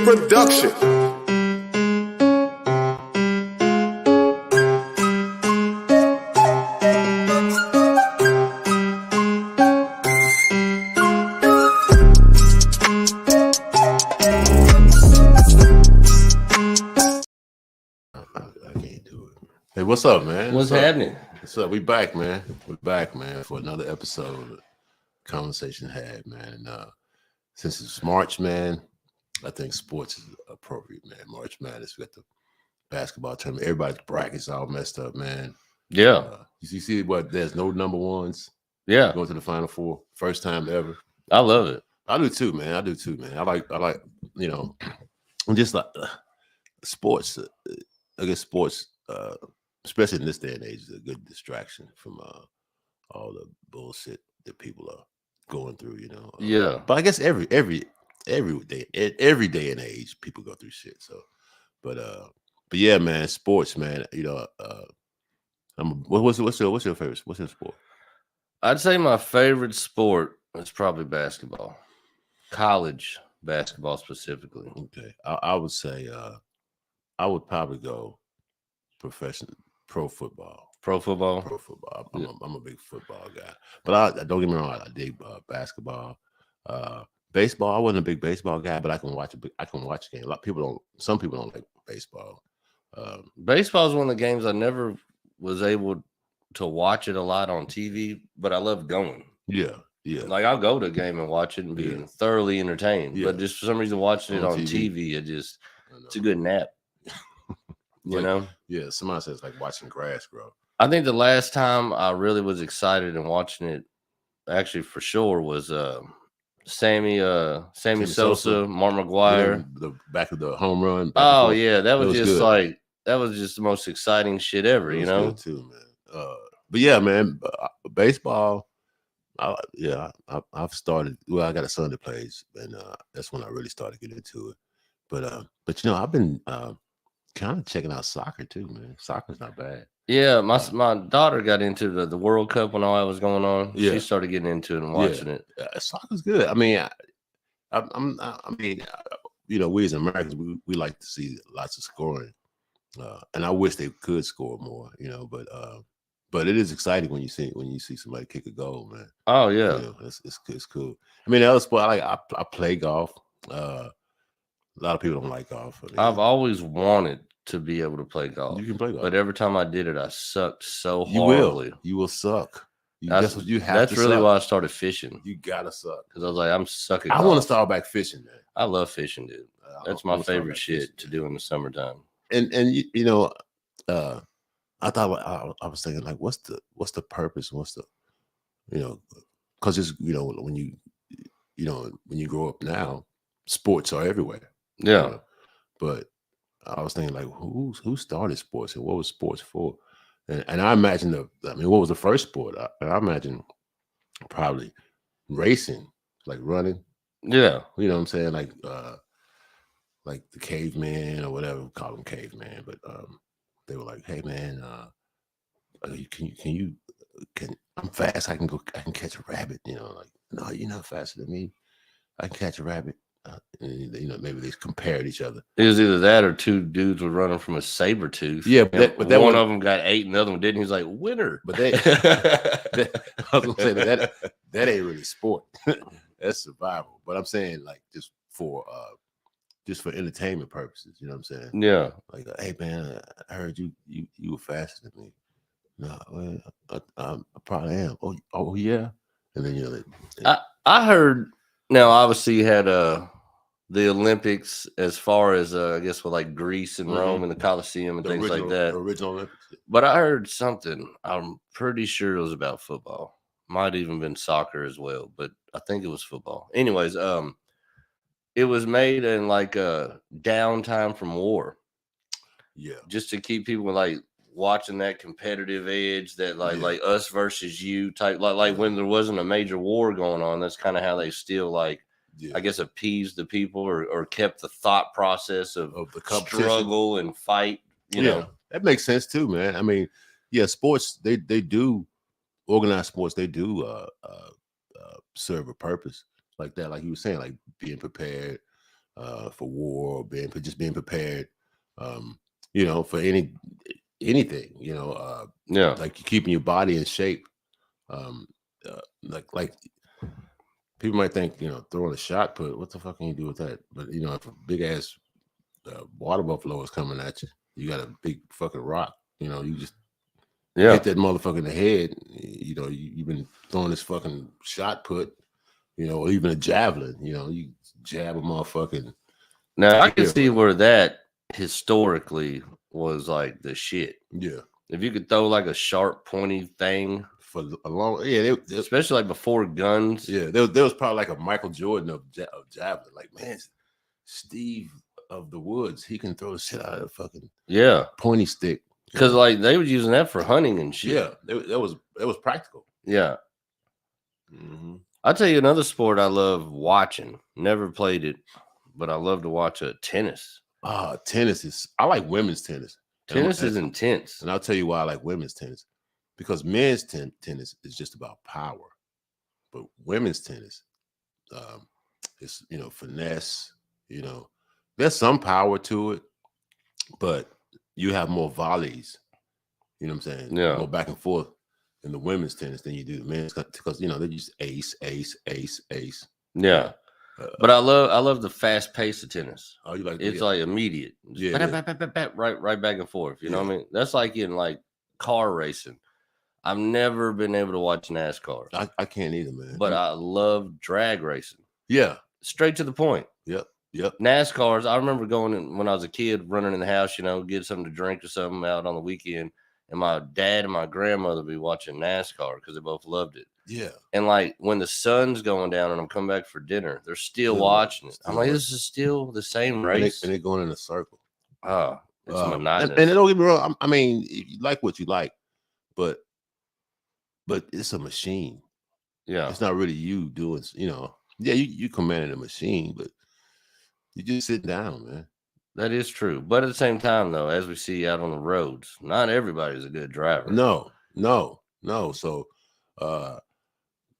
Production. I can't do it. Hey, what's up, man? What's happening? What's up? We back, man. We're back, man, for another episode of Conversation Had, man. And since it's March, man, I think sports is appropriate, man. March Madness, we got the basketball tournament. Everybody's brackets all messed up, man. Yeah. You see what? There's no number ones. Yeah. Going to the Final Four, first time ever. I love it. I do too, man. I like, you know, I'm just like sports. I guess sports, especially in this day and age, is a good distraction from all the bullshit that people are going through. You know. Yeah. But I guess every day and age, people go through shit. So, but yeah, man, sports, man. You know, what's your favorite? What's your sport? I'd say my favorite sport is probably basketball, college basketball specifically. Okay, I would say I would probably go pro football. Pro football. Pro football. I'm a big football guy, but I don't get me wrong. I dig basketball. Baseball. I wasn't a big baseball guy, but I can watch a game. Some people don't like baseball. Baseball is one of the games I never was able to watch it a lot on TV, but I love going. Yeah. Like I'll go to a game and watch it and be thoroughly entertained. Yeah. But just for some reason, watching it on TV, it's a good nap. You know? Yeah. Somebody says like watching grass grow. I think the last time I really was excited and watching it, actually for sure, was Sammy Sosa, Mark McGwire, the back of the home run. Oh yeah, that was just good. That was just the most exciting shit ever. You know, good too, man. But yeah, man, baseball. I've started. Well, I got a son that plays, and that's when I really started getting into it. But you know, I've been kind of checking out soccer too, man. Soccer's not bad. Yeah, my daughter got into the World Cup when all that was going on. Yeah. She started getting into it and watching it. Soccer's good. I mean, you know, we as Americans, we like to see lots of scoring, and I wish they could score more. You know, but it is exciting when you see somebody kick a goal, man. Oh yeah, you know, it's cool. I mean, the other sport I play golf. A lot of people don't like golf. I mean, I've always wanted to be able to play golf. You can play golf, but every time I did it, I sucked so horribly. You will suck. That's really why I started fishing. You gotta suck because I was like, I'm sucking. I want to start back fishing, man. I love fishing, dude. That's my favorite shit to do in the summertime. And you know, I thought I was thinking like, what's the purpose? What's the, you know, because it's, you know, when you grow up now, sports are everywhere. Yeah. You know? But I was thinking like, who started sports and what was sports for? And I imagine what was the first sport? I imagine probably racing, like running. Yeah. You know what I'm saying? Like the caveman or whatever, we call them caveman, but they were like, hey man, I'm fast, I can catch a rabbit, you know, like, no, you're not faster than me. I can catch a rabbit. And, you know, maybe they compared each other. It was either that or two dudes were running from a saber tooth. Yeah, but one of them got 8 and the other one didn't. He was like, winner. But I was gonna say that ain't really sport. That's survival. But I'm saying like just for entertainment purposes. You know what I'm saying? Yeah. Like, hey man, I heard you were faster than me. No, well, I probably am. Oh yeah. And then you know, I heard. Now, obviously, you had the Olympics as far as I guess with like Greece and Rome and the Colosseum and things like that. The original Olympics. But I heard something. I'm pretty sure it was about football. Might even been soccer as well, but I think it was football. Anyways, it was made in like a downtime from war. Yeah, just to keep people like watching that competitive edge, that like us versus you type, like when there wasn't a major war going on. That's kind of how they still like, I guess, appeased the people or kept the thought process of the struggle and fight. You know, that makes sense too, man. I mean, yeah, sports they do organized sports. They do serve a purpose like that, like you were saying, like being prepared, for war or just being prepared. You know, for anything. You know, like keeping your body in shape. Like people might think, you know, throwing a shot put, what the fuck can you do with that? But you know, if a big ass water buffalo is coming at you, you got a big fucking rock. You know, you just hit that motherfucker in the head. You know, you've been throwing this fucking shot put, you know, or even a javelin. You know, you jab a motherfucking. Now I can see where that historically was like the shit. Yeah, if you could throw like a sharp, pointy thing for a long, especially like before guns. Yeah, there was probably like a Michael Jordan of javelin. Like, man, Steve of the Woods, he can throw the shit out of the fucking pointy stick. Because like they were using that for hunting and shit. Yeah, it was practical. Yeah. I'll tell you another sport I love watching. Never played it, but I love to watch tennis. Tennis I like women's tennis. Tennis is intense. And I'll tell you why I like women's tennis. Because men's tennis is just about power. But women's tennis, it's, you know, finesse, you know, there's some power to it, but you have more volleys, you know what I'm saying? Yeah. More back and forth in the women's tennis than you do the men's, because, you know, they just ace. Yeah. But I love the fast pace of tennis. Oh, you like it's like immediate. Right back and forth. You know what I mean? That's like in like car racing. I've never been able to watch NASCAR. I can't either, man. But I love drag racing. Yeah. Straight to the point. Yep. NASCARs, I remember going in, when I was a kid, running in the house, you know, get something to drink or something out on the weekend. And my dad and my grandmother would be watching NASCAR because they both loved it. Yeah. And like when the sun's going down and I'm coming back for dinner, they're still watching it. I'm like, this is still the same race. And they're going in a circle. Oh, it's monotonous. And don't get me wrong. I mean, you like what you like, but it's a machine. Yeah. It's not really you doing, you know. Yeah, you commanding a machine, but you just sit down, man. That is true. But at the same time, though, as we see out on the roads, not everybody's a good driver. No. So,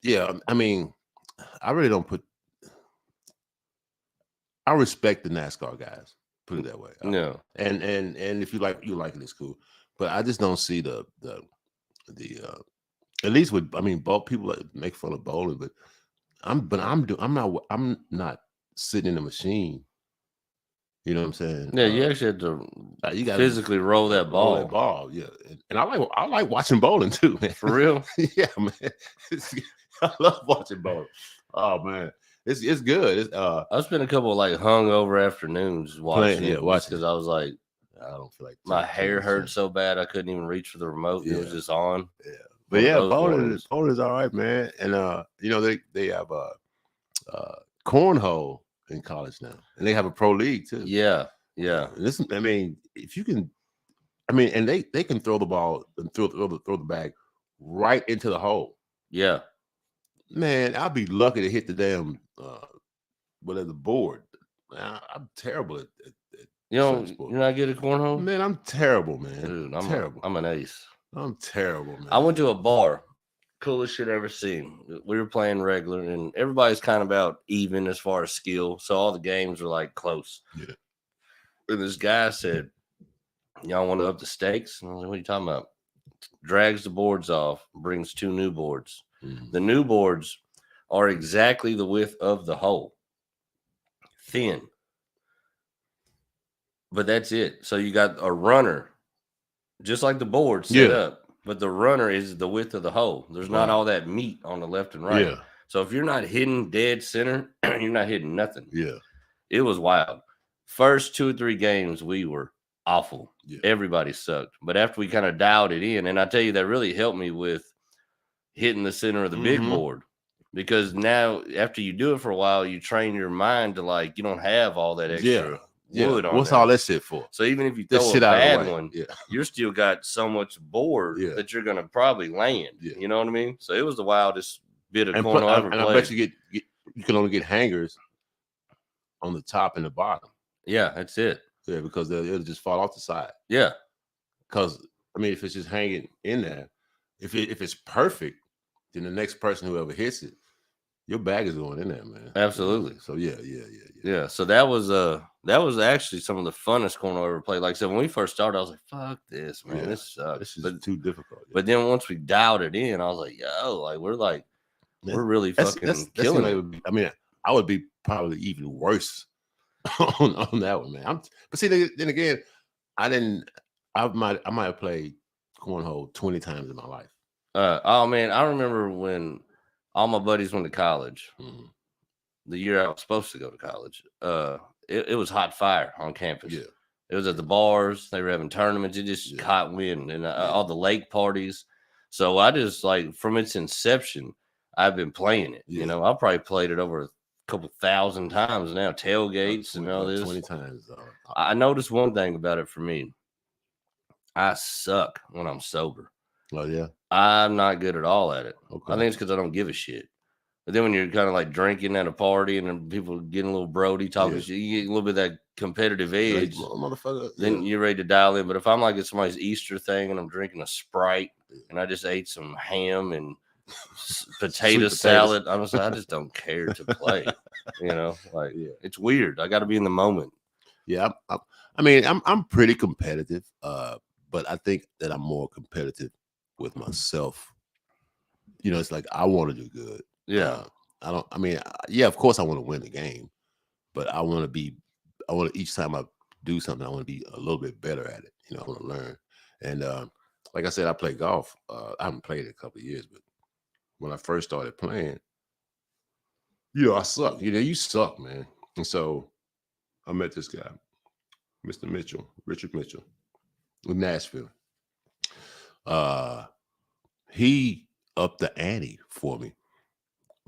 yeah, I mean, I really don't I respect the NASCAR guys, put it that way. Yeah. And if you like it, it's cool. But I just don't see the at least with, I mean, people make fun of bowling, but I'm not sitting in a machine. You know what I'm saying? Yeah, you actually have to you gotta physically roll that ball. Yeah. And I like watching bowling too, man. For real? Yeah, man. I love watching bowling. Oh man. It's good. I've spent a couple of like hungover afternoons watching because I was like, I don't feel like my hair hurt so bad I couldn't even reach for the remote. It was just on. Yeah. But yeah, bowling is all right, man. And you know, they have cornhole in college now, and they have a pro league too. Yeah. Listen, I mean, if you can, I mean, and they can throw the ball and throw the bag right into the hole. Yeah, man, I'd be lucky to hit the damn the board. Man, I'm terrible at you know, you're not good at cornhole. Man, I'm terrible, man. Dude, I'm terrible. I'm an ace. I'm terrible, man. I went to a bar. Coolest shit I ever seen. We were playing regular, and everybody's kind of about even as far as skill. So all the games were like close. Yeah. And this guy said, "Y'all want to up the stakes?" And I was like, "What are you talking about?" Drags the boards off, brings 2 new boards. Mm-hmm. The new boards are exactly the width of the hole. Thin. But that's it. So you got a runner, just like the board set up. But the runner is the width of the hole. There's not all that meat on the left and right. Yeah. So if you're not hitting dead center, you're not hitting nothing. Yeah. It was wild. First 2 or 3 games, we were awful. Yeah. Everybody sucked. But after we kind of dialed it in, and I tell you, that really helped me with hitting the center of the big board. Because now, after you do it for a while, you train your mind to like, you don't have all that extra wood on. What's all that shit for? So even if you throw a bad one, you're still got so much board that you're gonna probably land. Yeah. You know what I mean? So it was the wildest bit of cornhole I ever played. And I bet you can only get hangers on the top and the bottom. Yeah, that's it. Yeah, because it'll just fall off the side. Yeah. Because I mean, if it's just hanging in there, if it's perfect, then the next person whoever hits it, your bag is going in there, man. Absolutely. So yeah. Yeah. So that was actually some of the funnest cornhole I ever played. Like I said, when we first started, I was like, "Fuck this, man! This sucks." This is too difficult. But then once we dialed it in, I was like, "Yo, like we're really fucking killing it." I mean, I would be probably even worse on that one, man. But see, then again, I might have played cornhole 20 times in my life. Oh man, I remember when all my buddies went to college. Mm-hmm. The year I was supposed to go to college, it was hot fire on campus. Yeah. It was at the bars. They were having tournaments. It just caught wind and all the lake parties. So I just like from its inception, I've been playing it. Yeah. You know, I probably played it over a couple thousand times now, tailgates and all this. 20 times. I noticed one thing about it for me. I suck when I'm sober. Oh yeah. I'm not good at all at it. Okay. I think it's because I don't give a shit. But then when you're kind of like drinking at a party and then people getting a little brody talking shit, you get a little bit of that competitive edge. Like, motherfucker. Then you're ready to dial in. But if I'm like at somebody's Easter thing and I'm drinking a Sprite and I just ate some ham and potato salad, honestly, I just don't care to play. You know, like it's weird. I got to be in the moment. Yeah, I mean, I'm pretty competitive, but I think that I'm more competitive with myself. You know, it's like I want to do good. Yeah. Of course I want to win the game, but I want to each time I do something, I want to be a little bit better at it. You know, I want to learn. And like I said, I play golf. I haven't played it a couple of years, but when I first started playing, you know, I suck. You know, you suck, man. And so I met this guy, Mr. Mitchell, Richard Mitchell, in Nashville. He upped the ante for me.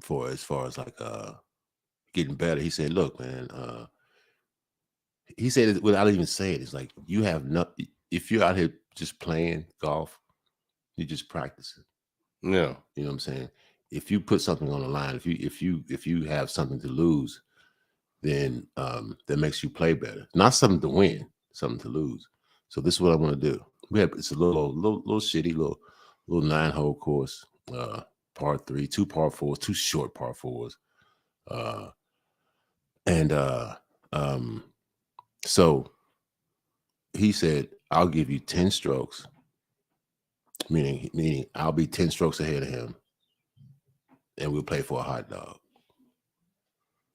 For as far as like getting better. He said, look, man, he said it without even saying it, it's like you have nothing. If you're out here just playing golf, you just practice it. Yeah. You know what I'm saying? If you put something on the line, if you have something to lose, then that makes you play better. Not something to win, something to lose. So this is what I want to do. It's a little shitty, little 9-hole course. Par 3, 2 par 4s, 2 short par 4s. So he said, I'll give you 10 strokes, meaning I'll be 10 strokes ahead of him, and we'll play for a hot dog.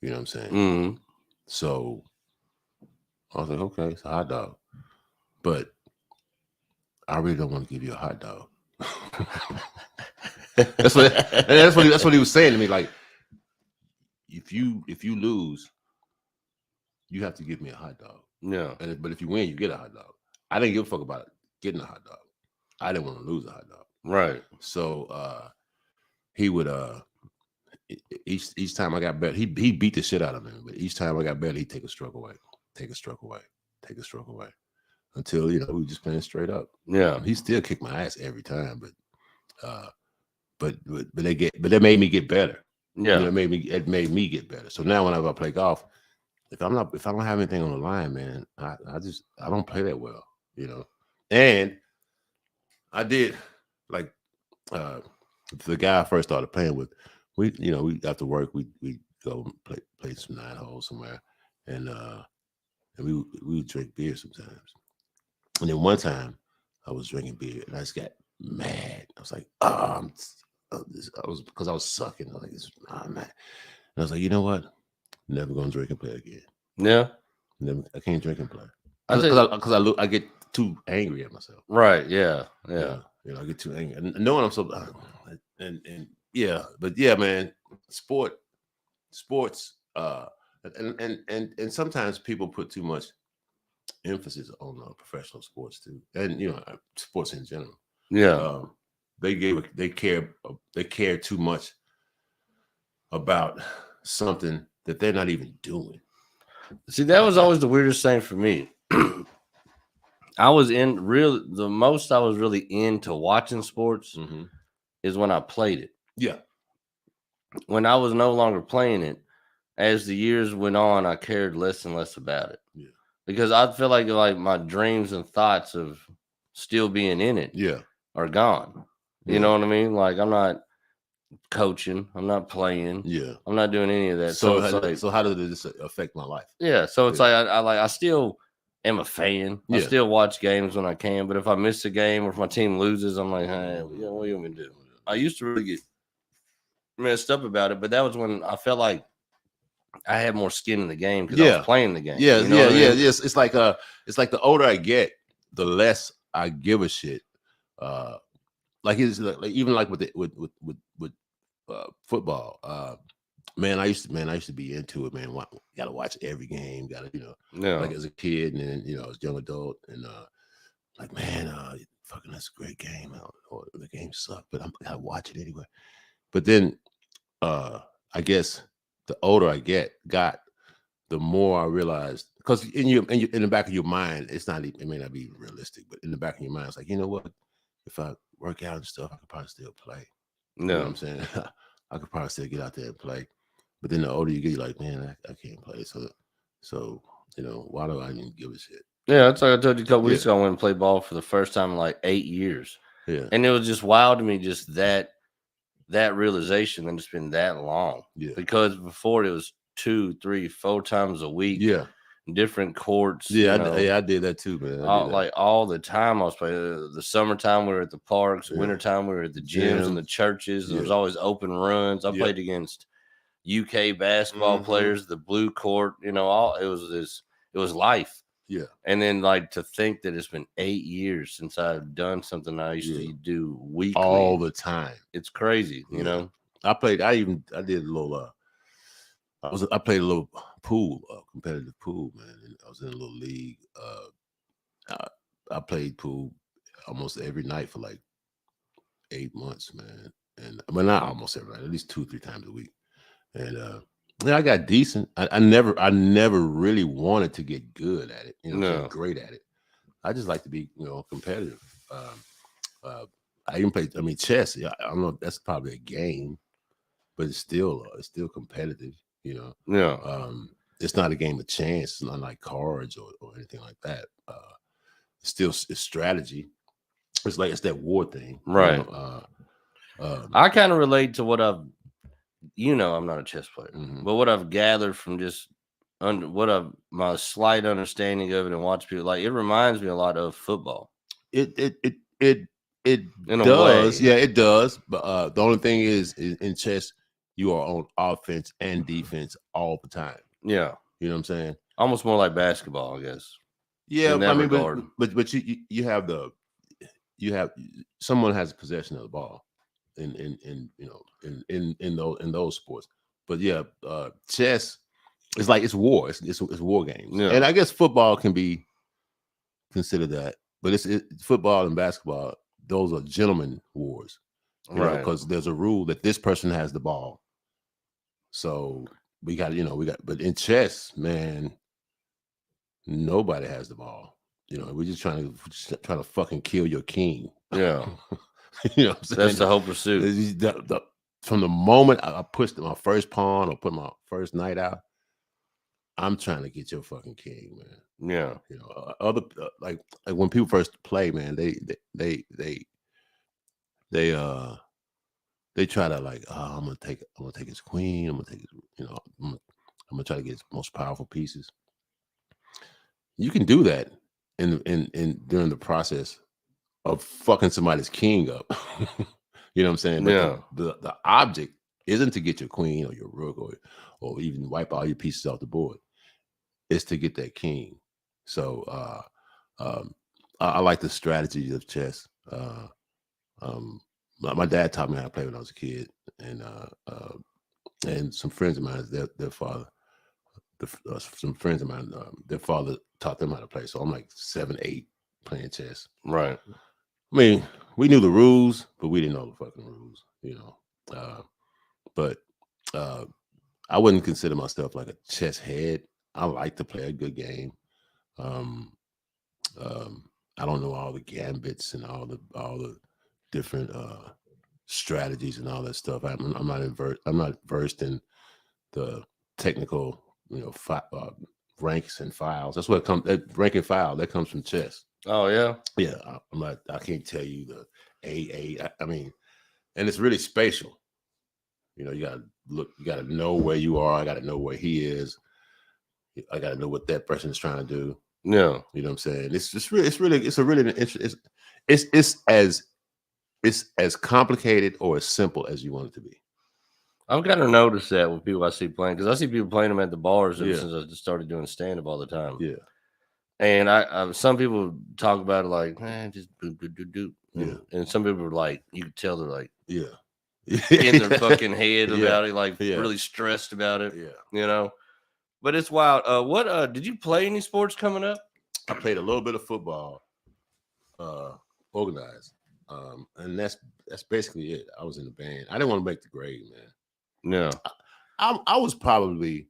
You know what I'm saying? Mm-hmm. So I was like, okay, it's a hot dog. But I really don't want to give you a hot dog. That's what he was saying to me. Like, if you lose, you have to give me a hot dog. Yeah. But if you win, you get a hot dog. I didn't give a fuck about getting a hot dog. I didn't want to lose a hot dog. Right. So he would each time I got better, he beat the shit out of me. But each time I got better, he'd take a stroke away, until, you know, we just playing straight up. Yeah. He still kicked my ass every time, but that made me get better. Yeah. You know, it made me get better. So now whenever I play golf, if I don't have anything on the line, man, I don't play that well, you know. And I did, like, the guy I first started playing with, we after work we go play some 9 holes somewhere, and we would drink beer sometimes. And then one time I was drinking beer and I just got mad. I was like, because I was sucking. I was like, man. And I was like, you know what? Never gonna drink and play again. Yeah. Never. I can't drink and play because I get too angry at myself. Right. Yeah. Yeah. You know, I get too angry, and knowing I'm so and yeah, but yeah, man, sports, and sometimes people put too much emphasis on professional sports too, and you know, sports in general. Yeah. They care too much about something that they're not even doing. See, that was always the weirdest thing for me. The most I was really into watching sports is when I played it. Yeah. When I was no longer playing it, as the years went on, I cared less and less about it. Yeah. Because I feel like my dreams and thoughts of still being in it are gone. You know what I mean? Like, I'm not coaching. I'm not playing. Yeah. I'm not doing any of that. So, So it's like, how does this affect my life? yeah. So it's Yeah. like I still am a fan. I Yeah. still watch games when I can. But if I miss a game or if my team loses, I'm like, hey, yeah, what are you gonna do? I used to really get messed up about it, but that was when I felt like I had more skin in the game because I was playing the game. Yeah, you know what I mean? yes. It's like the older I get, the less I give a shit. Like it's like even like with football. Man, I used to be into it, man. Got to watch every game. Got to, Yeah. like as a kid, and then as a young adult, and like man, fucking that's a great game. Or the game sucked, but I gotta watch it anyway. But then, I guess the older I got, the more I realized, because in the back of your mind, it may not be realistic, but in the back of your mind, it's like, you know what? If I work out and stuff, I could probably still play. You know what I'm saying? I could probably still get out there and play. But then the older you get, you're like, man, I can't play. So why do I even give a shit? Yeah, it's like I told you a couple weeks ago, I went and played ball for the first time in like 8 years. Yeah. And it was just wild to me, just that realization that it's been that long. Yeah. Because before it was 2, 3, 4 times a week. Yeah. Different courts. Yeah, I did that too, man. Like all the time I was playing. The summertime we were at the parks. Wintertime we were at the gyms and the churches. There was always open runs. I played against UK basketball players, the blue court. It was life. Yeah. And then like to think that it's been 8 years since I've done something I used to do weekly all the time. It's crazy, you know. I did a little I played a little pool, competitive pool, man. And I was in a little league. I played pool almost every night for like 8 months, man. And not almost every night, at least 2-3 times a week. And I got decent. I never really wanted to get good at it, get great at it. I just like to be, competitive. I even played. I mean, chess. Yeah, I don't know. That's probably a game, but it's still competitive. Yeah. It's not a game of chance. It's not like cards or anything like that. It's strategy. It's that war thing, right? I kind of relate to what I've. I'm not a chess player, but what I've gathered from just my slight understanding of it and watch people, like it reminds me a lot of football. It does, yeah, it does. But the only thing is in chess, you are on offense and defense all the time. Yeah, you know what I'm saying. Almost more like basketball, I guess. Yeah, I mean, but you have someone has possession of the ball. In those sports, but yeah, chess is like it's war. It's war games, and I guess football can be considered that, but it's football and basketball. Those are gentlemen wars, right? Because there's a rule that this person has the ball, so we got. But in chess, man, nobody has the ball. We're just trying to fucking kill your king. Yeah. You know what I'm saying? That's the whole pursuit. From the moment I pushed my first pawn or put my first knight out, I'm trying to get your fucking king, man. Yeah. Other like when people first play, man, they try to like, I'm gonna take his queen. I'm gonna take his, I'm gonna try to get his most powerful pieces. You can do that in during the process of fucking somebody's king up. You know what I'm saying? But the object isn't to get your queen or your rook or even wipe all your pieces off the board. It's to get that king. So I like the strategy of chess. My dad taught me how to play when I was a kid, and some friends of mine, their father, some friends of mine, their father taught them how to play. So I'm like 7, 8 playing chess. Right. I mean, we knew the rules, but we didn't know the fucking rules, But I wouldn't consider myself like a chess head. I like to play a good game. I don't know all the gambits and all the different strategies and all that stuff. I'm not versed in the technical, ranks and files. That's what it comes. That rank and file that comes from chess. Oh yeah, yeah. I can't tell you the AA. I mean, and it's really spatial. You know, you gotta look, you gotta know where you are. I gotta know where he is. I gotta know what that person is trying to do. Yeah. You know what I'm saying? It's as complicated or as simple as you want it to be. I've kind of noticed that with people I see playing, because I see people playing them at the bars ever Yeah. since I just started doing stand-up all the time. Yeah. And I some people talk about it like, just do. Yeah. And some people are like, you can tell they're like, Yeah. in their fucking head Yeah. about it, like Yeah. really stressed about it. Yeah. You know. But it's wild. What did you play any sports coming up? I played a little bit of football, organized. And that's basically it. I was in the band. I didn't want to make the grade, man. No. I was probably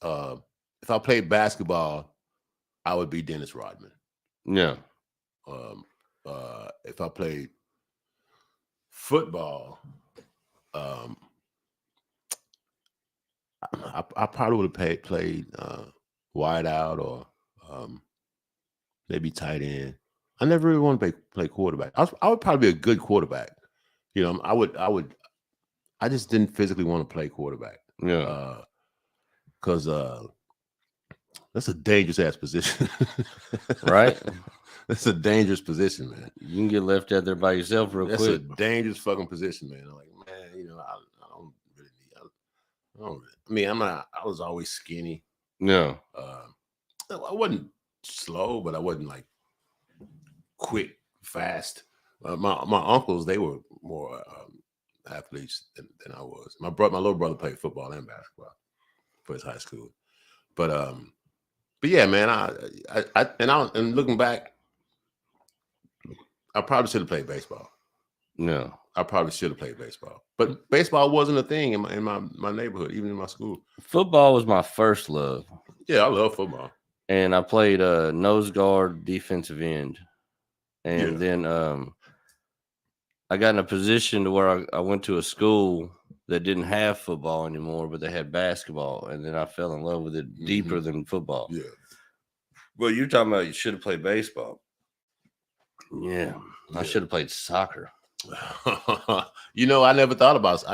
if I played basketball, I would be Dennis Rodman. No. If I played football, I probably would have played wide out or maybe tight end. I never really want to play quarterback. I would probably be a good quarterback. You know, I just didn't physically want to play quarterback. Yeah. Because that's a dangerous ass position. Right? That's a dangerous position, man. You can get left out there by yourself real That's quick. a dangerous fucking position, man. I'm like, man, you know, I don't really need. I was always skinny. No. I wasn't slow, but I wasn't like quick, fast. My uncles, they were more athletes than I was. My little brother played football and basketball for his high school. But yeah, man, and looking back, I probably should have played baseball. No. I probably should have played baseball. But baseball wasn't a thing in my neighborhood, even in my school. Football was my first love. Yeah, I love football. And I played nose guard, defensive end. And then I got in a position to where I went to a school that didn't have football anymore, but they had basketball. And then I fell in love with it deeper than football. Yeah. Well, you're talking about you should have played baseball. Yeah. I should have played soccer. You know, I never thought about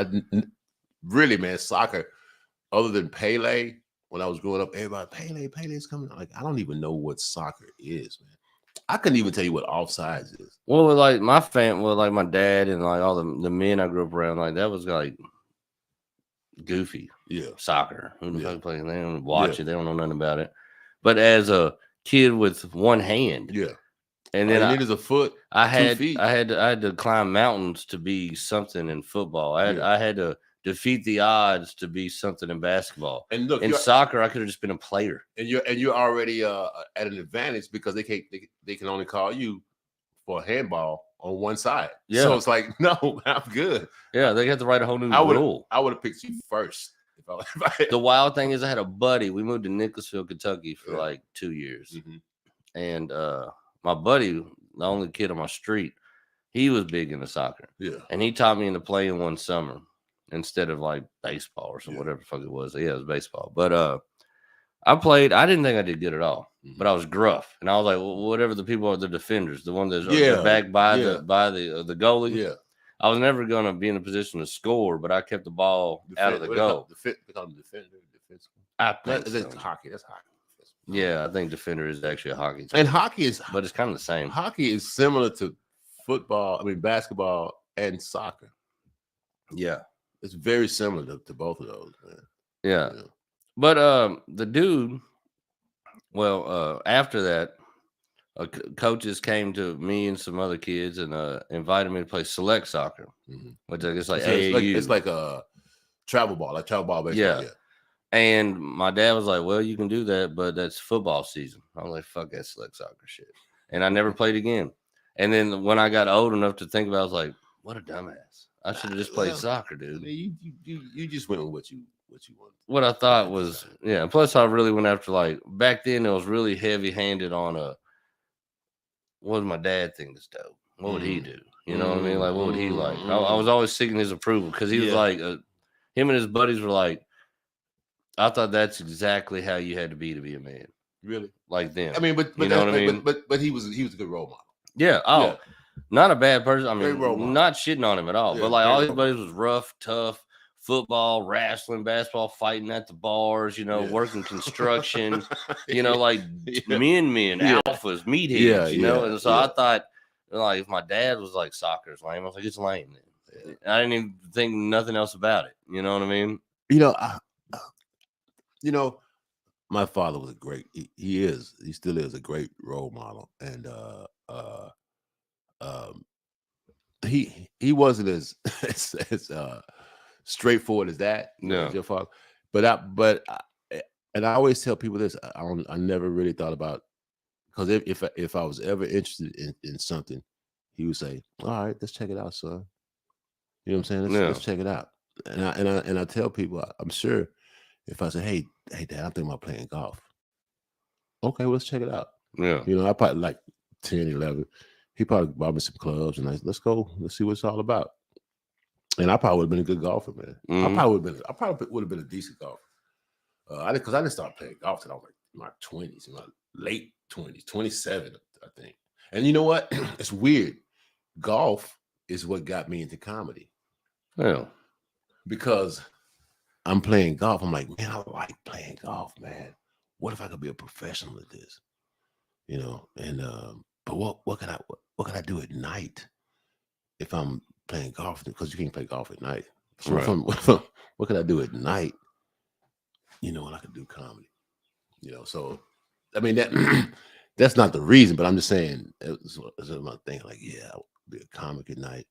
really, man, soccer. Other than Pele, when I was growing up, everybody, Pele's coming. Like, I don't even know what soccer is, man. I couldn't even tell you what offsides is. Well, like my like my dad and like all the men I grew up around, like that was like goofy. Yeah. Soccer. Who the fuck plays? They don't watch it. They don't know nothing about it. But as a kid with one hand, and then it is a foot. I had to climb mountains to be something in football. I had to defeat the odds to be something in basketball. And look, in soccer, I could have just been a player. And you're already at an advantage because they can only call you for a handball on one side. Yeah. So it's like, no, I'm good. Yeah, they had to write a whole new rule. I would have picked you first. The wild thing is, I had a buddy. We moved to Nicholasville, Kentucky for like 2 years, and my buddy, the only kid on my street, he was big into soccer. Yeah, and he taught me into playing one summer instead of like baseball or whatever the fuck it was. Yeah, it was baseball. But I played. I didn't think I did good at all, but I was gruff, and I was like, well, whatever the people are, the defenders, the one that's back by the goalie. Yeah. I was never going to be in a position to score, but I kept the ball out of the goal. That's hockey. That's hockey. Yeah, I think defender is actually a hockey team. And hockey is, but it's kind of the same. Hockey is similar to football. I mean, basketball and soccer. Yeah, it's very similar to both of those, man. Yeah. But the dude, after that, coaches came to me and some other kids and invited me to play select soccer, which I guess like AAU. It's like a travel ball, baseball. Yeah. And my dad was like, well, you can do that, but that's football season. I was like, fuck that select soccer shit. And I never played again. And then when I got old enough to think about it, I was like, what a dumbass. I should have just played soccer, dude. You just went with what you wanted. What I thought was, yeah. Plus, I really went after, like, back then, it was really heavy-handed on what would my dad think is dope? What would he do? You know what I mean? Like, what would he like? I was always seeking his approval because he was like, him and his buddies were like, I thought that's exactly how you had to be a man. Really? Like them. I mean, but you know what I mean? But he was a good role model. Yeah. Oh, Not a bad person. I Great role mean, model. not shitting on him at all. Yeah, but like great all his role buddies was rough, tough, football, wrestling, basketball, fighting at the bars, Yeah. working construction, Yeah. like Yeah. men, Yeah. alphas, meatheads, Yeah, And so yeah. I thought, like, if my dad was like soccer's lame, I was like, it's lame. Then. Yeah. I didn't even think nothing else about it. You know what I mean? You know, you know, my father was a great. He still is a great role model, and um, he wasn't as as straightforward as that. As your father, and I always tell people this. I never really thought about, because if I was ever interested in something, he would say, "All right, let's check it out, son." You know what I'm saying? Let's check it out. And I tell people, I'm sure if I say, hey, Dad, I'm thinking about playing golf. Okay, well, let's check it out. Yeah. I probably like 10, 11. He probably bought me some clubs and let's go. Let's see what it's all about. And I probably would have been a good golfer, man. Mm-hmm. I probably would have been a decent golfer. Because I didn't start playing golf till I was like in my 20s, in my late 20s, 27, I think. And you know what? It's weird. Golf is what got me into comedy. Yeah. Because I'm playing golf. I'm like, man, I like playing golf, man. What if I could be a professional at this? And but what can I do at night if I'm playing golf? Because you can't play golf at night. So Right. what can I do at night? And I could do comedy. So I mean that's not the reason, but I'm just saying it's my thing. Like, yeah, I'll be a comic at night,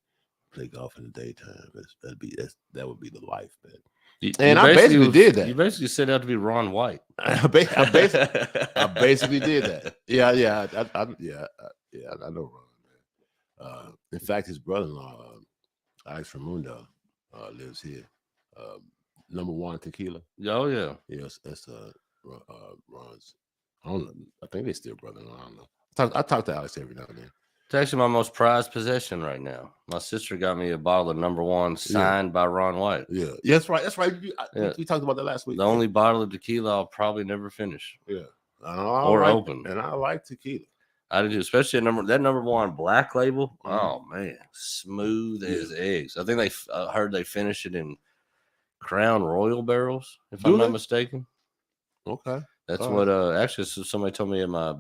play golf in the daytime. That would be the life, man. And I basically did that. You basically set out to be Ron White. I basically did that. Yeah. I know Ron, man. In fact, his brother-in-law, Alex Ramundo, lives here. Number One Tequila. Oh yeah. Yes, that's Ron's. I don't know. I think they're still brother-in-law. I don't know. I talk to Alex every now and then. It's actually my most prized possession right now. My sister got me a bottle of Number One signed by Ron White. Yeah, that's right. That's right. We talked about that last week. The only bottle of tequila I'll probably never finish. Yeah, open. And I like tequila. I do, especially that Number One Black Label. Mm-hmm. Oh man, smooth as eggs. I think I heard they finish it in Crown Royal barrels, if I'm not mistaken. Okay, that's what. Actually, somebody told me at my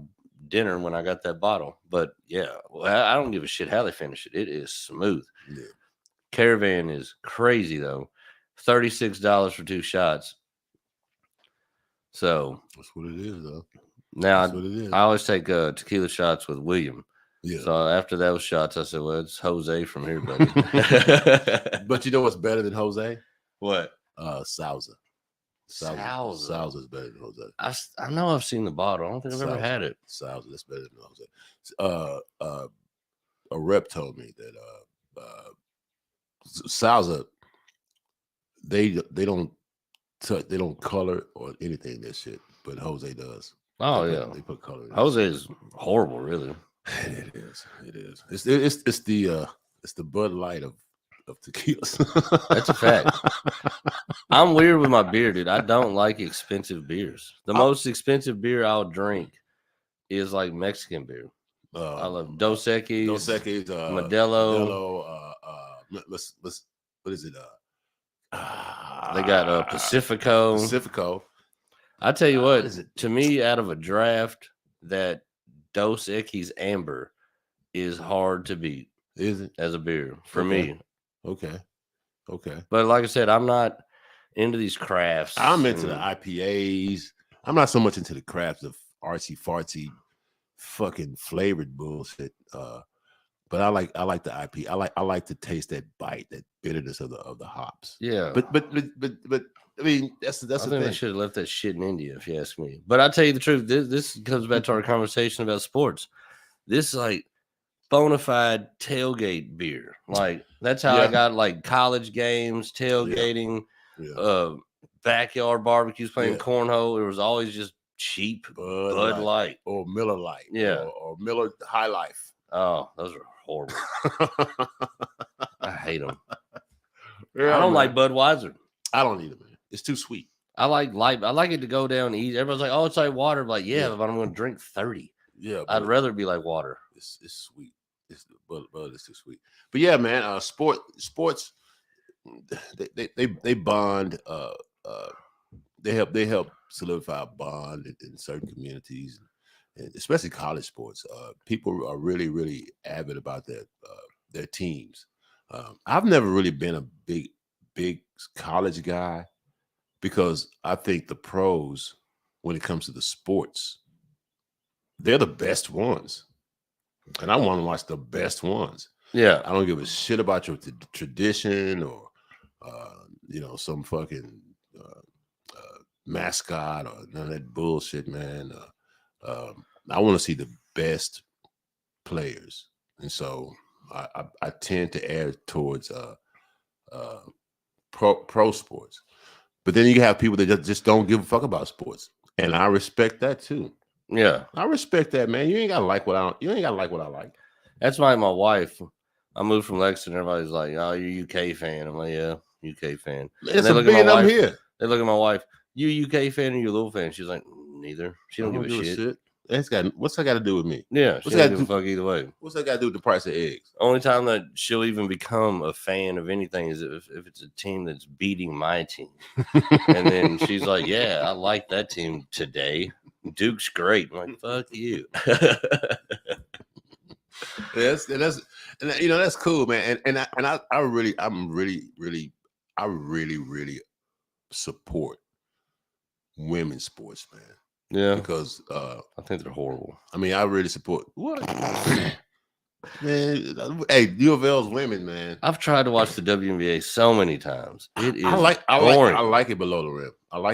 dinner when I got that bottle. But yeah, I don't give a shit how they finish it. It is smooth. Yeah. Caravan is crazy though. $36 for 2 shots. So that's what it is, though. Now I always take tequila shots with William. Yeah. So after those shots, I said, "Well, it's Jose from here, buddy." But you know what's better than Jose? What? Sauza. Sauza is better than Jose. I know I've seen the bottle. I don't think I've ever had it. Sauza, that's better than Jose. A rep told me that Sauza, they don't color or anything that shit, but Jose does. Oh they put color in Jose is horrible, really. It is. It's the Bud Light of tequilas. That's a fact. I'm weird with my beer, dude. I don't like expensive beers. The most expensive beer I'll drink is like Mexican beer. I love Dos Equis, Modelo. What is it? They got Pacifico. Pacifico. I tell you what, to me, out of a draft, that Dos Equis Amber is hard to beat. Is it? As a beer for me? Okay. But like I said, I'm not into these crafts. I'm into the IPAs. I'm not so much into the crafts of artsy fartsy fucking flavored bullshit. But I like the IP. I like to taste that bite, that bitterness of the hops. Yeah. But I mean, that's the thing. I should have left that shit in India, if you ask me. But I'll tell you the truth. This comes back to our conversation about sports. This is like bona fide tailgate beer. Like that's how I got like college games, tailgating, backyard barbecues, playing cornhole. It was always just cheap Bud Light or Miller Light. Yeah. Or Miller High Life. Oh, those are horrible. I hate them. Yeah, I don't like Budweiser. I don't either, man. It's too sweet. I like light. I like it to go down easy. Everyone's like, "Oh, it's like water." I'm like, but I'm going to drink 30. Yeah, I'd rather be like water. It's sweet. Bud is too sweet. But yeah, man, sports, they bond. They help solidify a bond in certain communities, and especially college sports. People are really avid about their teams. I've never really been a big college guy because I think the pros, when it comes to the sports, they're the best ones, and I want to watch the best ones. Yeah, I don't give a shit about your tradition or some fucking mascot or none of that bullshit, man. I want to see the best players, and so I tend to err towards pro sports. But then you have people that just don't give a fuck about sports, and I respect that too. Yeah, I respect that, man. You ain't gotta like what I like. That's why my wife. I moved from Lexington. Everybody's like, "Oh, you're UK fan." I'm like, "Yeah, UK fan." It's a big enough here. They look at my wife. You UK fan or you Louisville fan? She's like, neither. She don't give a shit. What's that got to do with me? Yeah, she don't give a fuck either way. What's that got to do with the price of eggs? Only time that she'll even become a fan of anything is if it's a team that's beating my team. And then she's like, "Yeah, I like that team today. Duke's great." I'm like, "Fuck you." That's cool, man. And I really support women's sports, man. Yeah, because I think they're horrible. I mean, I really support what, man. Hey, U of L's women, man. I've tried to watch the WNBA so many times. It is I like it below the rim.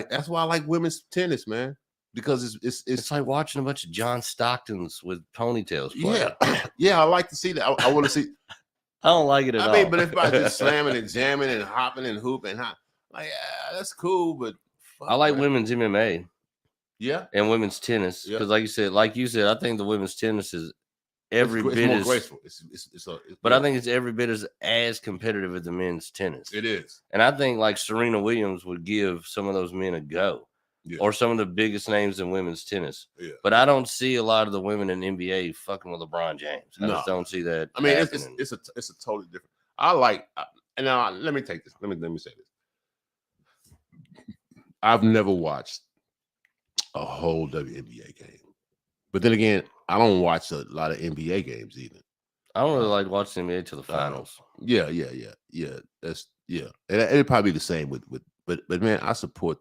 That's why I like women's tennis, man. Because it's like watching a bunch of John Stocktons with ponytails play. Yeah, I like to see that. I want to see. I don't like it at all. I mean, but if I just slamming and jamming and hopping and hooping, like, yeah, that's cool. But I like women's MMA. Yeah, and women's tennis because, like you said, I think the women's tennis is every bit more as graceful. But I think it's every bit as competitive as the men's tennis. It is, and I think like Serena Williams would give some of those men a go, or some of the biggest names in women's tennis. Yeah. But I don't see a lot of the women in NBA fucking with LeBron James. I just don't see that. I mean, it's a totally different. And now let me take this. Let me say this. I've never watched a whole WNBA game, but then again, I don't watch a lot of NBA games either. I don't really like watching NBA to the finals. Yeah. That's and it'd probably be the same but man, I support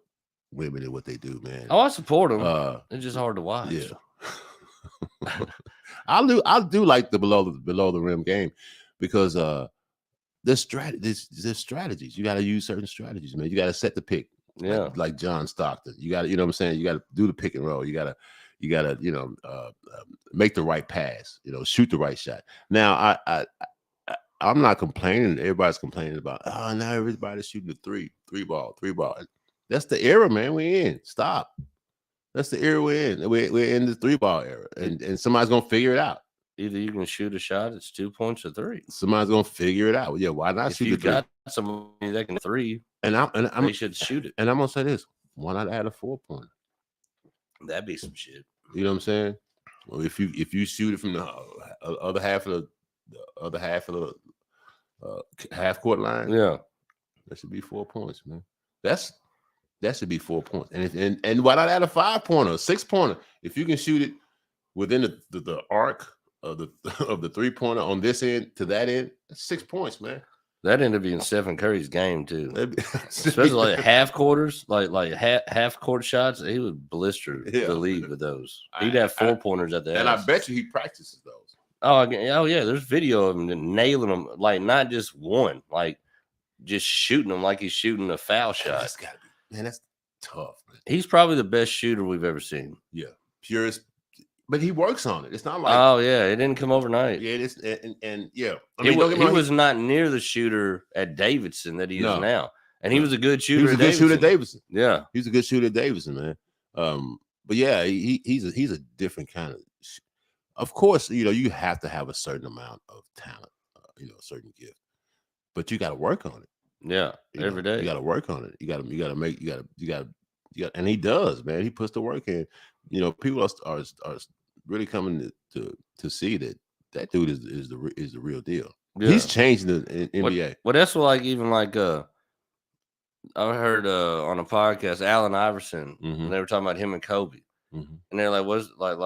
women in what they do, man. Oh, I support them. It's just hard to watch. Yeah, I do like the below the rim game because there's strategies. You got to use certain strategies, man. You got to set the pick. Yeah, like John Stockton. You got to, you know what I'm saying? You got to do the pick and roll. You got to, make the right pass. Shoot the right shot. Now, I'm not complaining. Everybody's complaining about, now everybody's shooting the three ball. That's the era, man. We're in. Stop. That's the era we're in. We're in the 3-ball era, and somebody's gonna figure it out. Either you can shoot a shot, it's 2 points or 3. Somebody's gonna figure it out. Yeah, why not if shoot you the 3? Got somebody that can 3, they should shoot it. And I'm gonna say this: why not add a 4-pointer? That'd be some shit. You know what I'm saying? Well, if you shoot it from the other half of the half court line, yeah, that should be 4 points, man. That should be 4 points. And why not add a 5-pointer, a 6-pointer? If you can shoot it within the arc of the 3-pointer on this end to that end, that's 6 points, man. That ended up being Stephen Curry's game too, especially like half quarters, like half court shots. He would blister the league with those. He'd have 4-pointers at the end. And I bet you he practices those. Oh yeah, there's video of him nailing them, like not just one, like just shooting them like he's shooting a foul shot. That's gotta be, man. That's tough, man. He's probably the best shooter we've ever seen. Yeah, purest. But he works on it. It's not like it didn't come overnight. Yeah, it is, and yeah, he was not near the shooter at Davidson that he is now, and he was a good shooter. He was a good shooter at Davidson. Yeah, he's a good shooter at Davidson, man. But yeah, he's a different kind of. Of course, you have to have a certain amount of talent, a certain gift, but you got to work on it. Yeah, every day you got to work on it. You got to, and he does, man. He puts the work in. People are really coming to see that that dude is the real deal. Yeah. He's changing the NBA. Well, that's what even I heard on a podcast, Allen Iverson, when they were talking about him and Kobe, and they're like, "What's like?"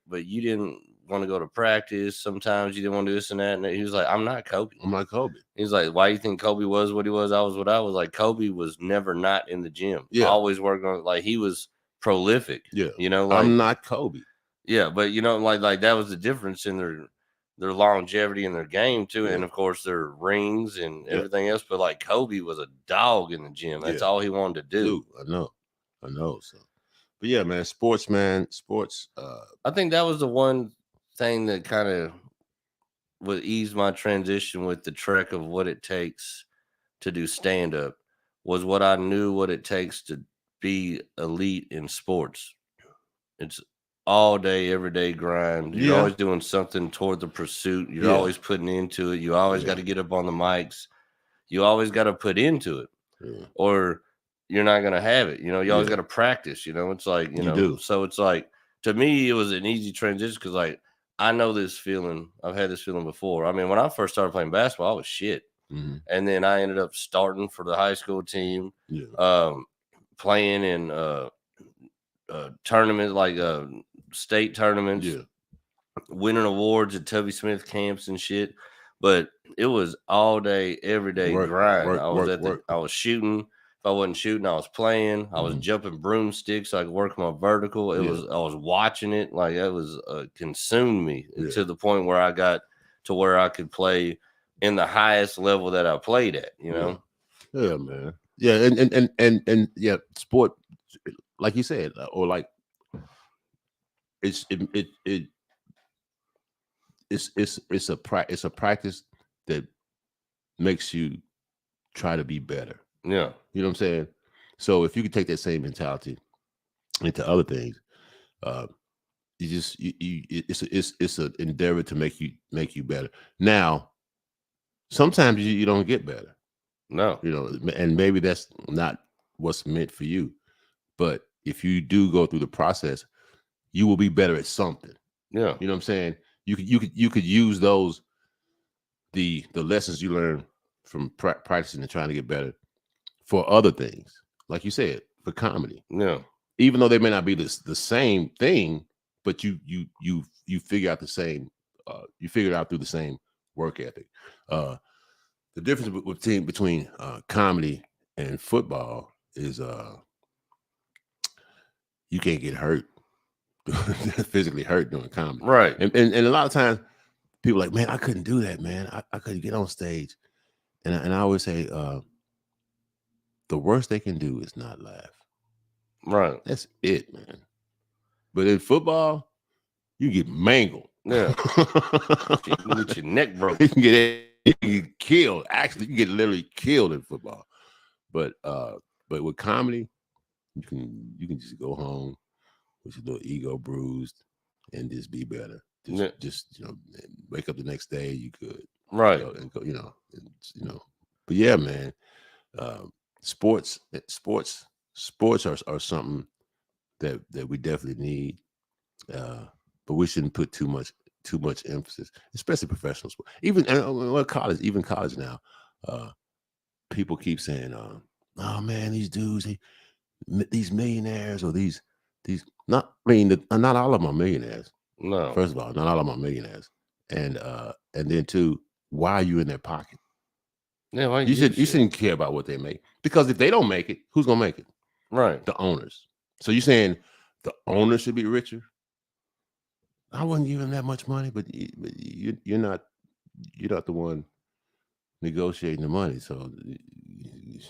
But you didn't want to go to practice. Sometimes you didn't want to do this and that. And he was like, "I'm not Kobe. I'm not Kobe." He's like, "Why do you think Kobe was what he was? I was what I was." Like Kobe was never not in the gym. Yeah, always working on. Like he was prolific. Yeah, like, I'm not Kobe. Yeah, but like that was the difference in their longevity in their game too, and of course their rings and everything else. But like Kobe was a dog in the gym. That's all he wanted to do. I know. So, but yeah, man, sports. I think that was the one thing that kind of would ease my transition with the trek of what it takes to do stand up. Was what I knew what it takes to be elite in sports. It's all day, every day grind. You're always doing something toward the pursuit. You're always putting into it. You always got to get up on the mics. You always got to put into it, or you're not going to have it. You always got to practice. It's like, you know, so it's like, to me, it was an easy transition because like, I know this feeling. I've had this feeling before. I mean, when I first started playing basketball, I was shit. And then I ended up starting for the high school team, playing in tournaments like state tournaments, winning awards at Tubby Smith camps and shit. But it was all day, every day grind. I was shooting. If I wasn't shooting, I was playing. I was jumping broomsticks so I could work my vertical. I was watching it. Like it was consumed me to the point where I got to where I could play in the highest level that I played at, Yeah, man. Yeah, and yeah, sport, like you said, or like it's a practice that makes you try to be better. Yeah. You know what I'm saying? So if you could take that same mentality into other things, it's an endeavor to make you better. Now, sometimes you don't get better. No. And maybe that's not what's meant for you. But if you do go through the process, you will be better at something. Yeah. You know what I'm saying? You could use those the lessons you learn from practicing and trying to get better for other things. Like you said, for comedy. Yeah. Even though they may not be the same thing, but you figure out the same you figure it out through the same work ethic. The difference between comedy and football is you can't get hurt, physically hurt doing comedy. Right. And a lot of times people are like, man, I couldn't do that, man. I couldn't get on stage. And I always say, the worst they can do is not laugh. Right. That's it, man. But in football, you get mangled. Yeah. You get your neck broke. You can get killed. Actually, you get literally killed in football. But with comedy, you can just go home with your little ego bruised and just be better. Just wake up the next day, you could. Right. And go, But yeah, man. Sports are something that we definitely need. But we shouldn't put too much emphasis, especially professional sport. Even college now. People keep saying, "Oh man, these dudes, these millionaires, or these not all of them are millionaires. No, first of all, not all of them are millionaires, and then two, why are you in their pocket? Yeah, you shouldn't care about what they make, because if they don't make it, who's gonna make it? Right, the owners. So you're saying the owners should be richer? I wouldn't give them that much money, but you're not the one negotiating the money, so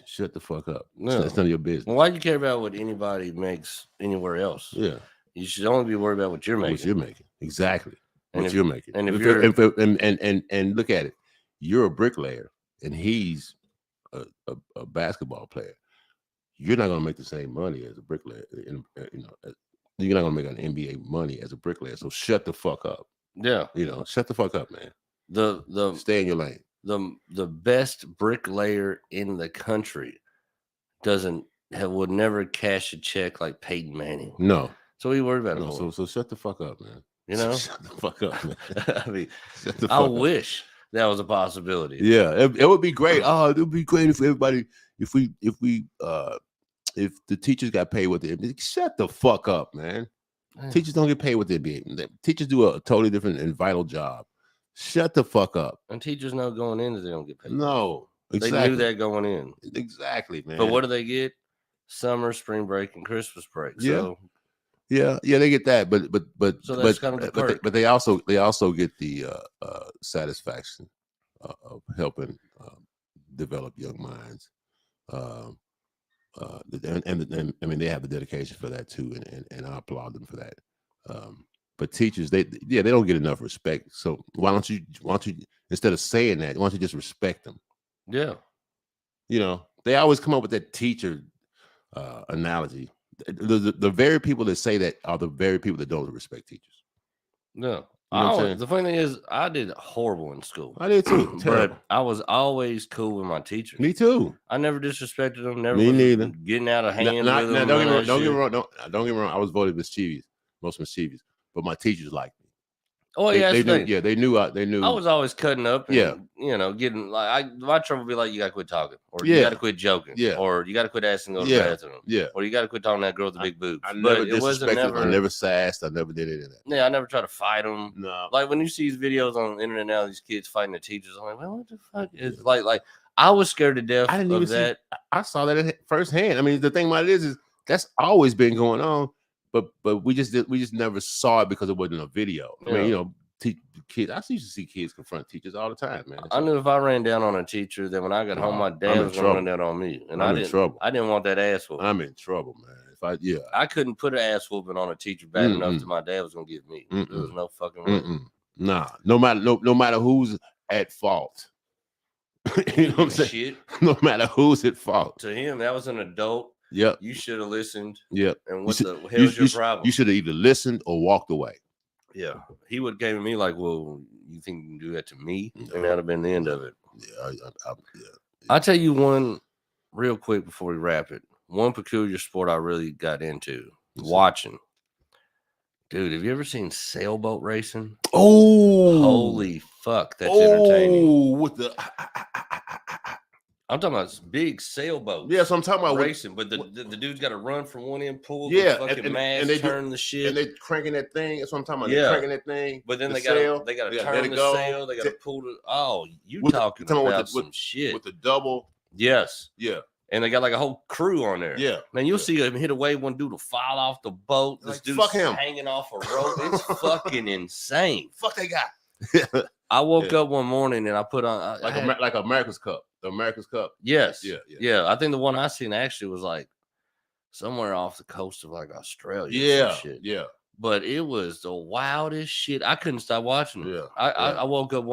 shut the fuck up. No. It's none of your business. Well, why do you care about what anybody makes anywhere else? Yeah, you should only be worried about what you're making. What you're making, exactly. And what you're making. And if you're and look at it, you're a bricklayer, and he's a basketball player. You're not going to make the same money as a bricklayer. You're not going to make an NBA money as a bricklayer. So shut the fuck up. Yeah, shut the fuck up, man. Stay in your lane. The best bricklayer in the country would never cash a check like Peyton Manning. No. So what are you worried about? So shut the fuck up, man. You know, Shut the fuck up, man. I mean, Shut the I fuck up. wish that was a possibility. Yeah, it would be great. Oh, it would be great if everybody, if the teachers got paid what they. Shut the fuck up, man. Teachers don't get paid what they be. Teachers do a totally different and vital job. Shut the fuck up. And teachers know going in that they don't get paid. No, exactly. They knew that going in. Exactly, man. But what do they get? Summer, spring break, and Christmas break. Yeah. So yeah, they get that, but so that's kind of the perk. but they also get the satisfaction of helping develop young minds. And I mean, they have the dedication for that too, and I applaud them for that. But teachers, they don't get enough respect. So why don't you instead of saying that, why don't you just respect them? Yeah, you know, they always come up with that teacher analogy. The very people that say that are the very people that don't respect teachers. No. You know what I'm saying? The funny thing is, I did horrible in school. I did too. But I was always cool with my teachers. Me too. I never disrespected them. Never Me was neither. Getting out of hand with them. Don't get me wrong. I was voted most mischievous, but my teachers liked me. Oh yeah, they knew. Yeah, they knew. I was always cutting up. And, you know, getting like my trouble would be like, you gotta quit talking, or you gotta quit joking, or you gotta quit asking to go to the bathroom, or you gotta quit talking to that girl with the big boobs. I never sassed. I never did any of that. Yeah, I never tried to fight them. No, like when you see these videos on the internet now, these kids fighting the teachers. I'm like, well, what the fuck? It's like I was scared to death. I didn't of even that. I saw that firsthand. I mean, the thing about it is that's always been going on, but we just never saw it because it wasn't a video. I mean, you know. Kids, I used to see kids confront teachers all the time, man. I knew if I ran down on a teacher, then when I got home, my dad was running down on me, and I didn't want that ass whooping. I'm in trouble, man. I couldn't put an ass whooping on a teacher bad enough that my dad was gonna give me. There was no fucking way. Nah, no matter who's at fault. You know what I'm saying? Shit. No matter who's at fault. To him, that was an adult. Yep. You should have listened. Yep. And what the hell's your problem? You should have either listened or walked away. Yeah, he would have came to me like, well, you think you can do that to me? And that would have been the end of it. Yeah, I'll tell you one real quick before we wrap it. One peculiar sport I really got into watching. Dude, have you ever seen sailboat racing? Oh, holy fuck, that's entertaining. Oh, with the I'm talking about big sailboats. Yeah, so I'm talking about racing, but the dude's got to run from one end, pull the fucking mast, and turn the shit, and they cranking that thing. That's what I'm talking about. They're cranking that thing. But then they got to turn the sail. They got to pull the. Oh, you talking about some shit with the double? Yes. Yeah. And they got like a whole crew on there. Yeah. Man, you'll see him hit a wave. One dude will fall off the boat. This dude's hanging off a rope. It's fucking insane. Fuck they got. I woke up one morning and I put on like America's Cup. The America's Cup. Yes. Yeah. I think the one I seen actually was like somewhere off the coast of like Australia. Yeah. Shit. Yeah. But it was the wildest shit. I couldn't stop watching it. Yeah. I woke up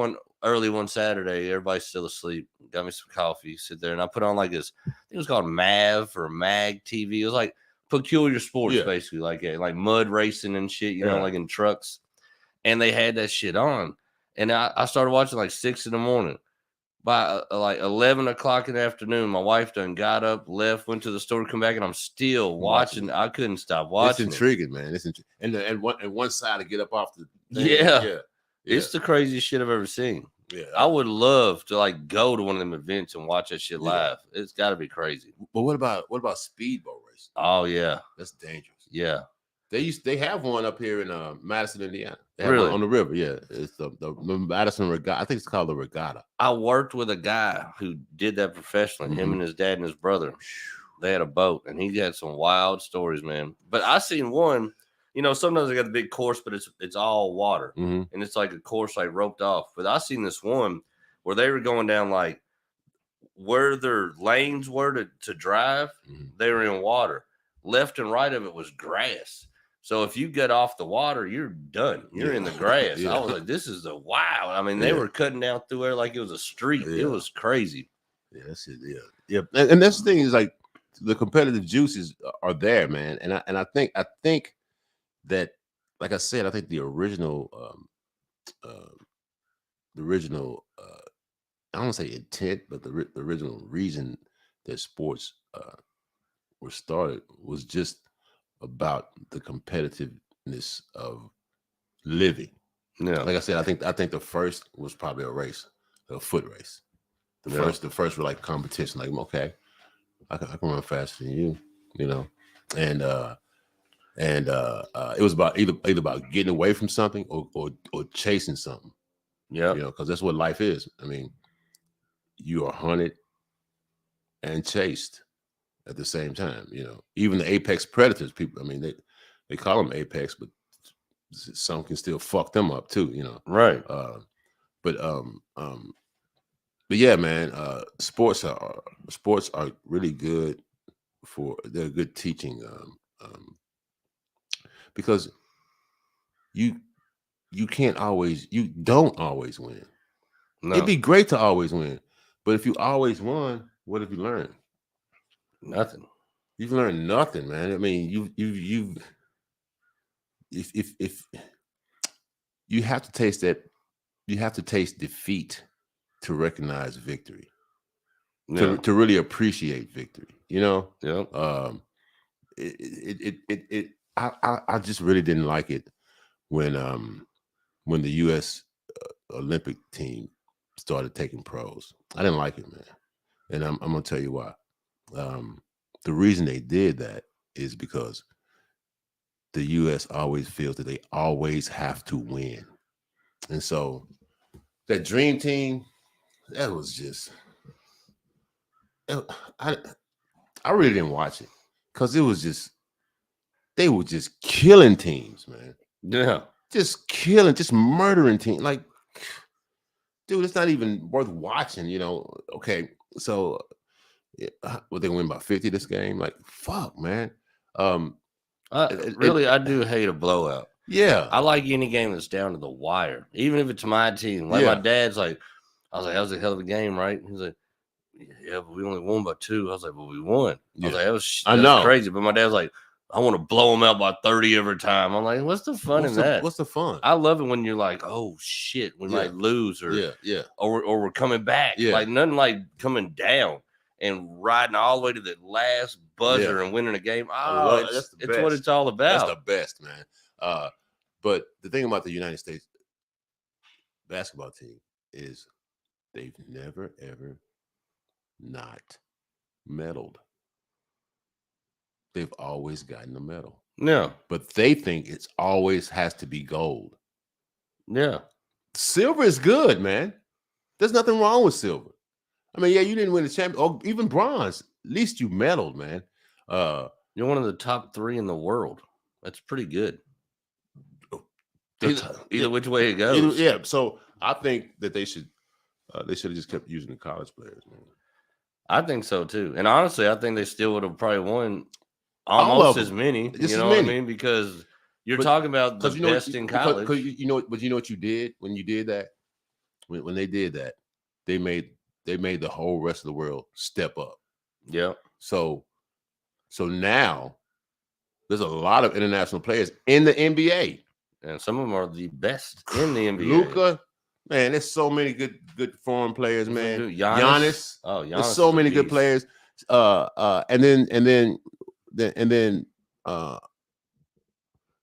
early one Saturday. Everybody's still asleep. Got me some coffee. Sit there and I put on like this. I think it was called MAV or MAG TV. It was like peculiar sports, basically, like mud racing and shit. You know, like in trucks. And they had that shit on. And I started watching like 6 a.m. By like 11 o'clock in the afternoon, my wife done got up, left, went to the store, come back, and I'm still watching. I couldn't stop watching. It's intriguing, man. It's and one side to get up off the thing. Yeah. It's the craziest shit I've ever seen. Yeah, I would love to like go to one of them events and watch that shit live. It's got to be crazy. But what about speedboat racing? Oh yeah, that's dangerous. Yeah. They have one up here in Madison, Indiana. They have really? one on the river. Yeah, it's the Madison Regatta. I think it's called the Regatta. I worked with a guy who did that professionally. Him and his dad and his brother. They had a boat, and he had some wild stories, man. But I seen one. You know, sometimes they got the big course, but it's all water, and it's like a course like roped off. But I seen this one where they were going down like where their lanes were to drive. They were in water. Left and right of it was grass. So if you get off the water, you're done. You're in the grass. I was like, this is the wild. I mean, they were cutting down through there like it was a street. It was crazy. Yeah, that's it. Yeah. And that's the thing is like the competitive juices are there, man. And I think that, like I said, I think the original I don't want to say intent, but the original reason that sports were started was just about the competitiveness of living. Yeah. Like I said, I think the first was probably a foot race. The first were like competition. Like, okay, I can run faster than you, you know, and it was about either about getting away from something or chasing something. Yeah, you know, because that's what life is. I mean, you are hunted and chased at the same time. You know, even the apex predators, people. I mean, they call them apex, but some can still fuck them up too. You know, right. But yeah, man. Sports are really good they're good teaching. Because you don't always win. No, It'd be great to always win, but if you always won, what have you learned? nothing. You've learned nothing, man. I mean, if you have to taste that, you have to taste defeat to recognize victory, Yeah. to really appreciate victory. You know, Yeah. I just really didn't like it when the U.S. Olympic team started taking pros. I didn't like it, man, and I'm gonna tell you why. The reason they did that is because the U.S. always feels that they always have to win, and so that dream team, that was just, I really didn't watch it because it was just, they were just killing teams, man. Yeah. Just killing, just murdering teams. Like, dude, it's not even worth watching, you know. Okay, so would they win by 50 this game? Like, fuck, man. I do hate a blowout. Yeah. I like any game that's down to the wire, even if it's my team. Like my dad's like, I was like, that was a hell of a game, right? He's like, yeah, but we only won by 2. I was like, well, we won. I was like, that was crazy. But my dad's like, I want to blow them out by 30 every time. I'm like, what's the fun in that? What's the fun? I love it when you're like, oh shit, we might lose, or or we're coming back. Yeah. Like nothing like coming down and riding all the way to the last buzzer and winning a game. Oh, it's what it's all about. That's the best, man. But the thing about the United States basketball team is they've never ever not medaled. They've always gotten a medal. Yeah. But they think it's always has to be gold. Yeah. Silver is good, man. There's nothing wrong with silver. I mean, yeah, you didn't win the championship, or even bronze. At least you medaled, man. You're one of the top 3 in the world. That's pretty good. Either which way it goes. Yeah. So I think that they should have just kept using the college players, man. I think so too. And honestly, I think they still would have probably won almost as many. You know what I mean? Because you're talking about the best in college. But you know what you did when you did that? When they did that, they made the whole rest of the world step up. Yeah. So now there's a lot of international players in the NBA. And some of them are the best in the NBA. Luka, man, there's so many good foreign players, man. Giannis. Oh, Giannis. There's so many good players. And then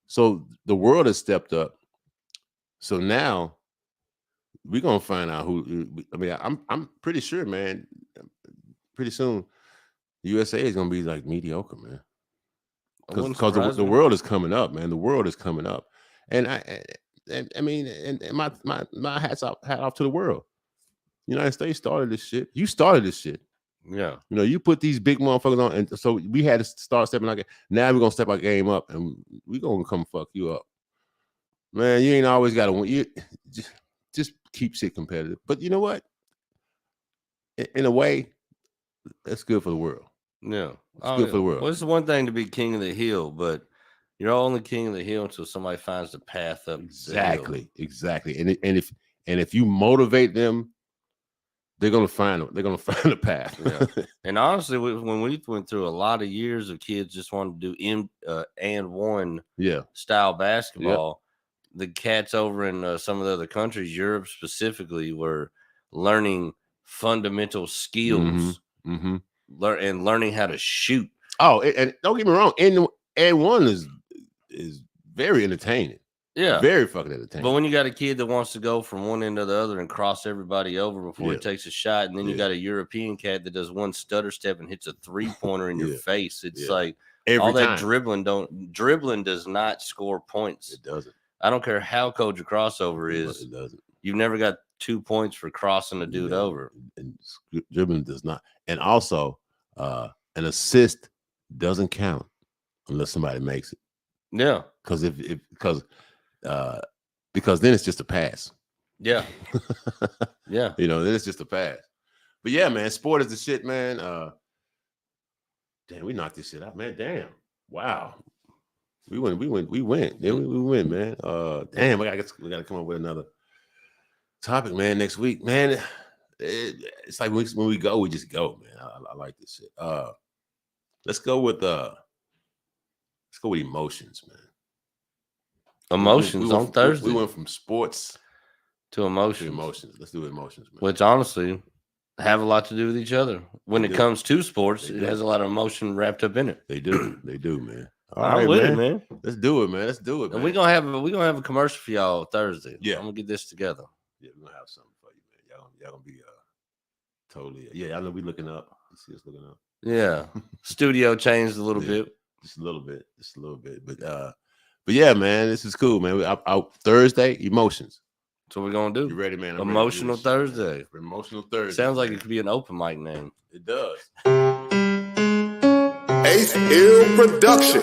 so the world has stepped up. So now we're gonna find out who. I mean, I'm pretty sure, man. Pretty soon, the USA is gonna be like mediocre, man. Because the world is coming up, man. The world is coming up, and I mean, my hat off to the world. The United States started this shit. You started this shit. Yeah. You know, you put these big motherfuckers on, and so we had to start stepping our game. Now we're gonna step our game up, and we're gonna come fuck you up, man. You ain't always got to win. You just keep shit competitive. But you know what? In a way, that's good for the world. Yeah, it's good for the world. Well, it's one thing to be king of the hill, but you're only king of the hill until somebody finds the path up. Exactly. And if you motivate them, they're gonna find a path. Yeah. And honestly, when we went through a lot of years of kids just wanting to do and one style basketball, the cats over in some of the other countries, Europe specifically, were learning fundamental skills. Mm-hmm. Learning how to shoot. Oh, and don't get me wrong, and one is very entertaining. Yeah. Very fucking entertaining. But when you got a kid that wants to go from one end to the other and cross everybody over before he takes a shot, and then you got a European cat that does one stutter step and hits a 3-pointer in your face, it's like all that dribbling does not score points. It doesn't. I don't care how cold your crossover is. It doesn't. You've never got 2 points for crossing a dude over. And dribbling does not. And also, an assist doesn't count unless somebody makes it. Yeah. Because because then it's just a pass. Yeah. Yeah. You know, then it's just a pass. But yeah, man, sport is the shit, man. Damn, we knocked this shit out, man. Damn. Wow. We win. Yeah, we win, man. Damn, we gotta come up with another topic, man, next week. Man, it's like when we go, we just go, man. I like this shit. Let's go with emotions, man. Emotions on Thursday. We went from sports to emotions. Let's do emotions, man. Which honestly have a lot to do with each other. When it comes to sports, it has a lot of emotion wrapped up in it. They do, man. All right, man. Let's do it, man. Man. And we're gonna have a commercial for y'all Thursday. Yeah, I'm gonna get this together. Yeah, we're gonna have something for you, man. Y'all gonna be totally. Yeah, I know we looking up. You see us looking up. Yeah, studio changed a little bit. Just a little bit. But yeah, man, this is cool, man. Out Thursday, emotions. That's what we're gonna do. You ready, man? Emotional Thursday. Emotional Thursday. Sounds like it could be an open mic name. It does. Ace Hill Production.